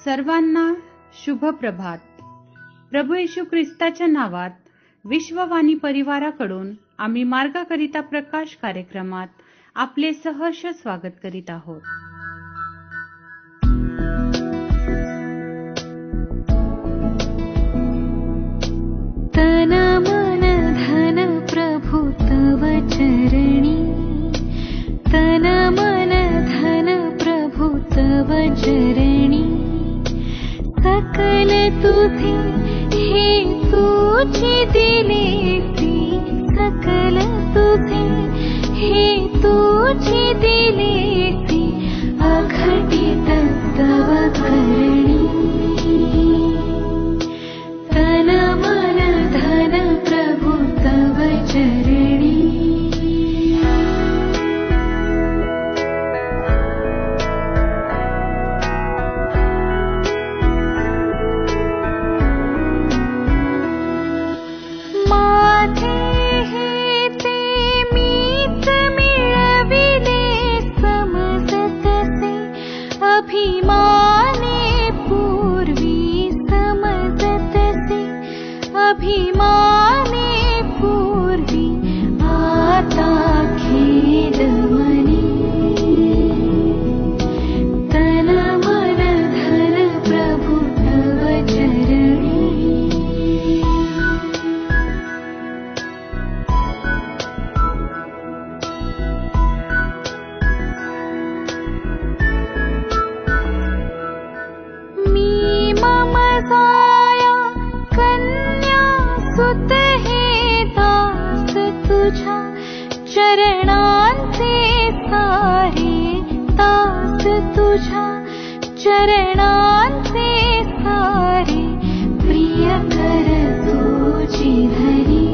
सर्वांना शुभ प्रभात. प्रभू येशू ख्रिस्ताच्या नावात विश्ववाणी परिवाराकडून आम्ही मार्गाकरिता प्रकाश कार्यक्रमात आपले सहर्ष स्वागत करीत आहोत. तन मन धन प्रभु तव चरणी, तन मन धन प्रभु तव चरणी, सकल तुझे हे तुझी दिलेती, सकल तुझे हे तुझी दिलेती, अघटित तव करणी. तन मन धन प्रभु तव चरणी. अभिमाने पूर्वी समजतसे, अभिमाने पूर्वी आता खेद मनी. तन मन धन प्रभु तव चरणी. सुत हे दास तुझा चरणांचे सारे, दास तुझा चरणांचे सारे, प्रिय कर तुझी धरी.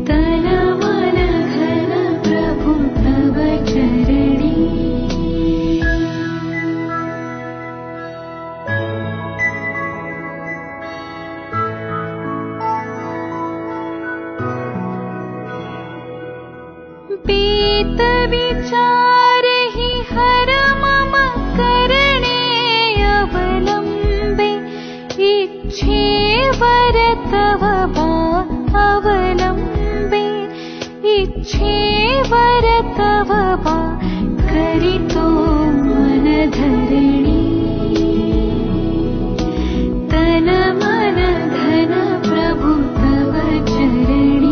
तन मन धन प्रभु तव चरणी. पीत विचार ही हर मम करणे अवलंबे, इच्छेवर तव बा अवलंबे, इच्छेवर तव बा करितो मन धरणी. तन मन धन प्रभु तव चरणी.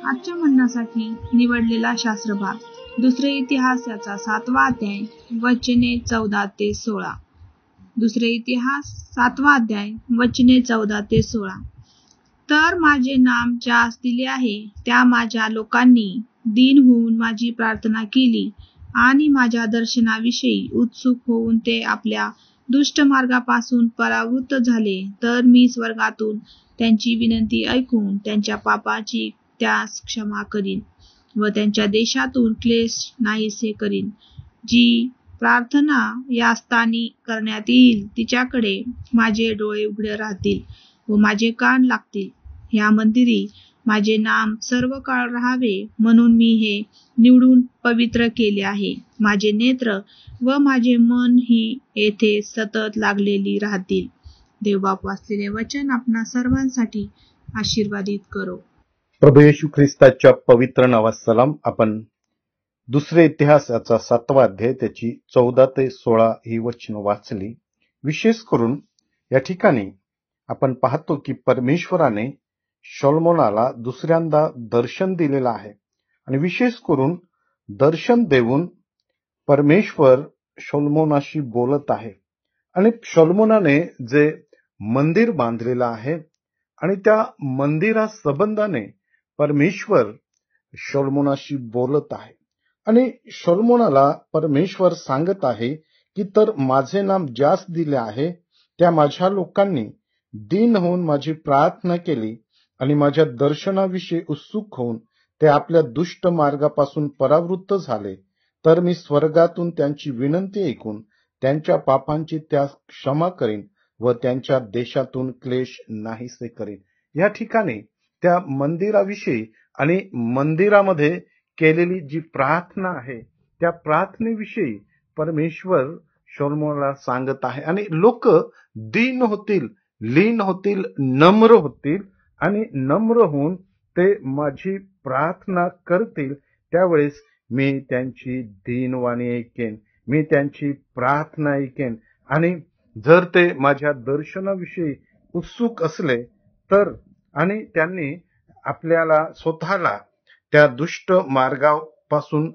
आजच्या म्हणण्यासाठी निवडलेला शास्त्रभाग दुसरे इतिहास याचा 7वा अध्याय वचने 14 ते 16. दुसरे इतिहास 7वा अध्याय वचने 14 ते 16. तर माझे नाम ज्यास दिले आहे त्या माझ्या लोकांनी दीन होऊन माझी प्रार्थना केली आणि माझ्या दर्शनाविषयी उत्सुक होऊन ते आपल्या दुष्ट मार्गापासून परावृत्त झाले, तर मी स्वर्गातून त्यांची विनंती ऐकून त्यांच्या पापाची त्यास क्षमा करीन व त्यांच्या देशातून क्लेश नाहीसे करीन. जी प्रार्थना या स्थानी करण्यात येईल तिच्याकडे माझे डोळे उघडे राहतील व माझे कान लागतील. ह्या मंदिरी माझे नाम सर्व काळ राहावे म्हणून मी हे निवडून पवित्र केले आहे. माझे नेत्र व माझे मन ही येथे सतत लागलेली राहतील. देवबाप वाचलेले वचन आपणा सर्वांसाठी आशीर्वादित करो. प्रभू येशू ख्रिस्ताच्या पवित्र नावात सलाम. आपण दुसरे इतिहास याचा 7वा अध्याय त्याची 14 ते 16 ही वचन वाचली. विशेष करून या ठिकाणी आपण पाहतो की परमेश्वराने शलोमोनाला दुसऱ्यांदा दर्शन दिलेलं आहे आणि विशेष करून दर्शन देऊन परमेश्वर शलोमोनाशी बोलत आहे आणि शलोमोनाने जे मंदिर बांधलेलं आहे आणि त्या मंदिरा संबंधाने परमेश्वर शलोमोनाशी बोलत आहे आणि शलोमोनाला परमेश्वर सांगत आहे की तर माझे नाम ज्यास दिले आहे त्या माझ्या लोकांनी दीन होऊन माझी प्रार्थना केली आणि माझ्या दर्शनाविषयी उत्सुक होऊन ते आपल्या दुष्ट मार्गापासून परावृत्त झाले, तर मी स्वर्गातून त्यांची विनंती ऐकून त्यांच्या पापांची त्या क्षमा करीन व त्यांच्या देशातून क्लेश नाहीसे करीन. या ठिकाणी त्या मंदिराविषयी आणि मंदिरामध्ये केलेली जी प्रार्थना आहे त्या प्रार्थनेविषयी परमेश्वर शलोमोनला सांगत आहे. आणि लोक दीन होतील, लीन होतील, नम्र होतील आणि नम्र होऊन ते माझी प्रार्थना करतील, त्यावेळेस मी त्यांची दीनवाणी ऐकेन, मी त्यांची प्रार्थना ऐकेन. आणि जर ते माझ्या दर्शनाविषयी उत्सुक असले तर आणि त्यांनी आपल्याला स्वतःला त्या दुष्ट मार्गापासून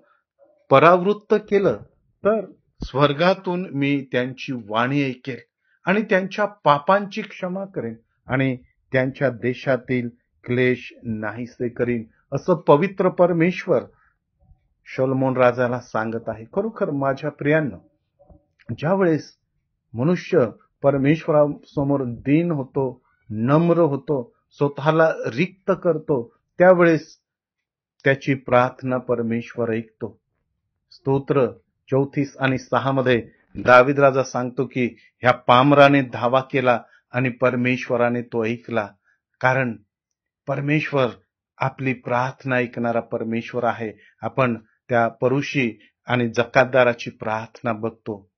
परावृत्त केलं तर स्वर्गातून मी त्यांची वाणी ऐकेल आणि त्यांच्या पापांची क्षमा करेन आणि त्यांच्या देशातील क्लेश नाहीसे करीन, असं पवित्र परमेश्वर शलोमोन राजाला सांगत आहे. खरोखर माझ्या प्रियांनो, ज्यावेळेस मनुष्य परमेश्वरासमोर दीन होतो, नम्र होतो, स्वतःला रिक्त करतो, त्यावेळेस त्याची प्रार्थना परमेश्वर ऐकतो. स्तोत्र 34 आणि 6 मध्ये दावीद राजा सांगतो की ह्या पामराने धावा केला आणि परमेश्वराने तो ऐकला. कारण परमेश्वर आपली प्रार्थना ऐकणारा परमेश्वर आहे. आपण त्या परुषी आणि जकातदाराची प्रार्थना बघतो.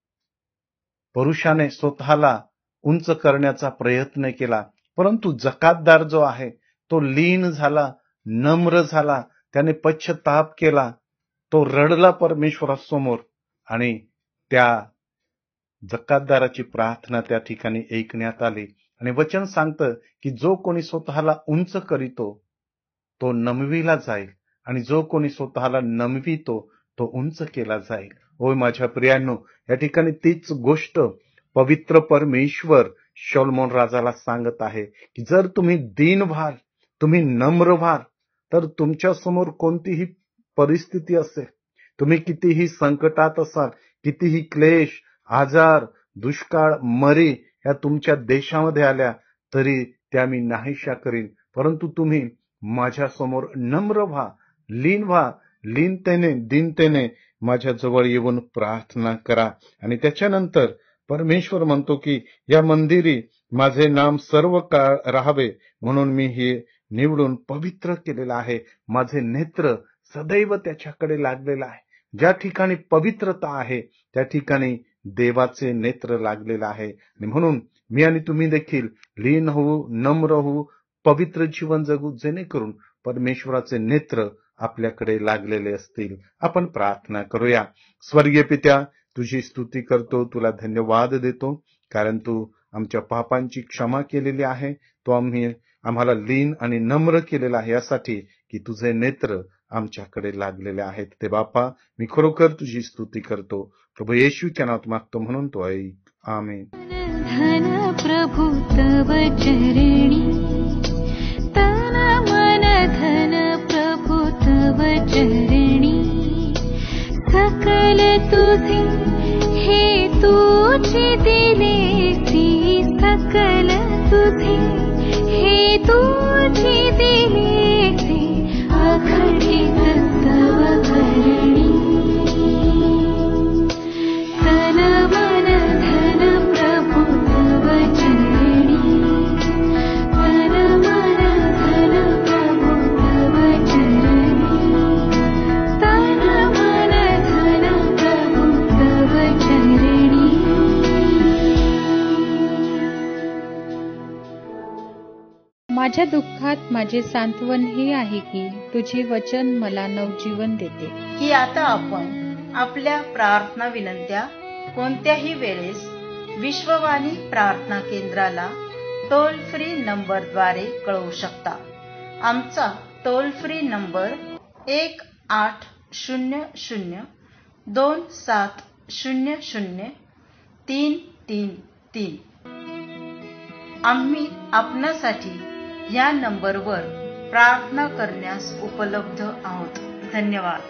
परुषाने स्वतःला उंच करण्याचा प्रयत्न केला, परंतु जकातदार जो आहे तो लीन झाला, नम्र झाला, त्याने पश्चाताप केला, तो रडला परमेश्वरासमोर आणि त्या जकातदाराची प्रार्थना त्या ठिकाणी ऐकण्यात आली. आणि वचन सांगतं की जो कोणी स्वतःला उंच करीतो तो नमविला जाईल आणि जो कोणी स्वतःला नमवितो तो उंच केला जाईल. होय माझ्या प्रियांनो, या ठिकाणी तीच गोष्ट पवित्र परमेश्वर शलोमोन राजाला सांगत आहे की जर तुम्ही दीन व्हाल, तुम्ही नम्र व्हाल, तर तुमच्या समोर कोणतीही परिस्थिती असेल, तुम्ही कितीही संकटात असाल, कितीही क्लेश, आजार, दुष्काळ, मरी या तुमच्या देशामध्ये आल्या तरी त्या मी नाहीशा करीन. परंतु तुम्ही माझ्या समोर नम्र व्हा, लीनतेने, दीनतेने माझ्या जवळ येऊन प्रार्थना करा. आणि त्याच्यानंतर परमेश्वर म्हणतो की या मंदिरी माझे नाम सर्व काळ राहावे म्हणून मी हे निवडून पवित्र केलेलं आहे. माझे नेत्र सदैव त्याच्याकडे लागलेलं आहे. ज्या ठिकाणी पवित्रता आहे त्या ठिकाणी देवाचे नेत्र लागलेलं आहे. आणि म्हणून मी आणि तुम्ही देखील लीन होऊ, नम्र होऊ, पवित्र जीवन जगू, जेणेकरून परमेश्वराचे नेत्र आपल्याकडे लागलेले असतील. आपण प्रार्थना करूया. स्वर्गीय पित्या, तुझी स्तुती करतो, तुला धन्यवाद देतो, कारण तू आमच्या पापांची क्षमा केलेली आहे. तो आम्हाला लीन आणि नम्र केलेला आहे यासाठी की तुझे नेत्र आमच्याकडे लागलेले आहेत. ते बापा, मी खरोखर तुझी स्तुती करतो. प्रभू येशूच्या नावात मागतो म्हणून तो ऐक. आमेन. धन प्रभु तव चरणी, तन मन धन प्रभु तव चरणी, सकल तुझे हे तुझे दिलेसी, सकल तुझे हे तुझे दिलेसी, अखंडित तव भरणी. तन मन धन प्रभु तव चरणी, तन मन धन प्रभु तव चरणी, तन मन धन प्रभु तव चरणी. माझ्या दुःखात माझे सांत्वन हे आहे की तुझे वचन मला नवजीवन देते. की आता आपण आपल्या प्रार्थना विनंत्या कोणत्याही वेळेस विश्ववाणी प्रार्थना केंद्राला टोल फ्री नंबरद्वारे कळवू शकता. आमचा टोल फ्री नंबर 1-800-2700-333. आम्ही आपणासाठी या नंबरवर प्रार्थना करण्यास उपलब्ध आहोत. धन्यवाद.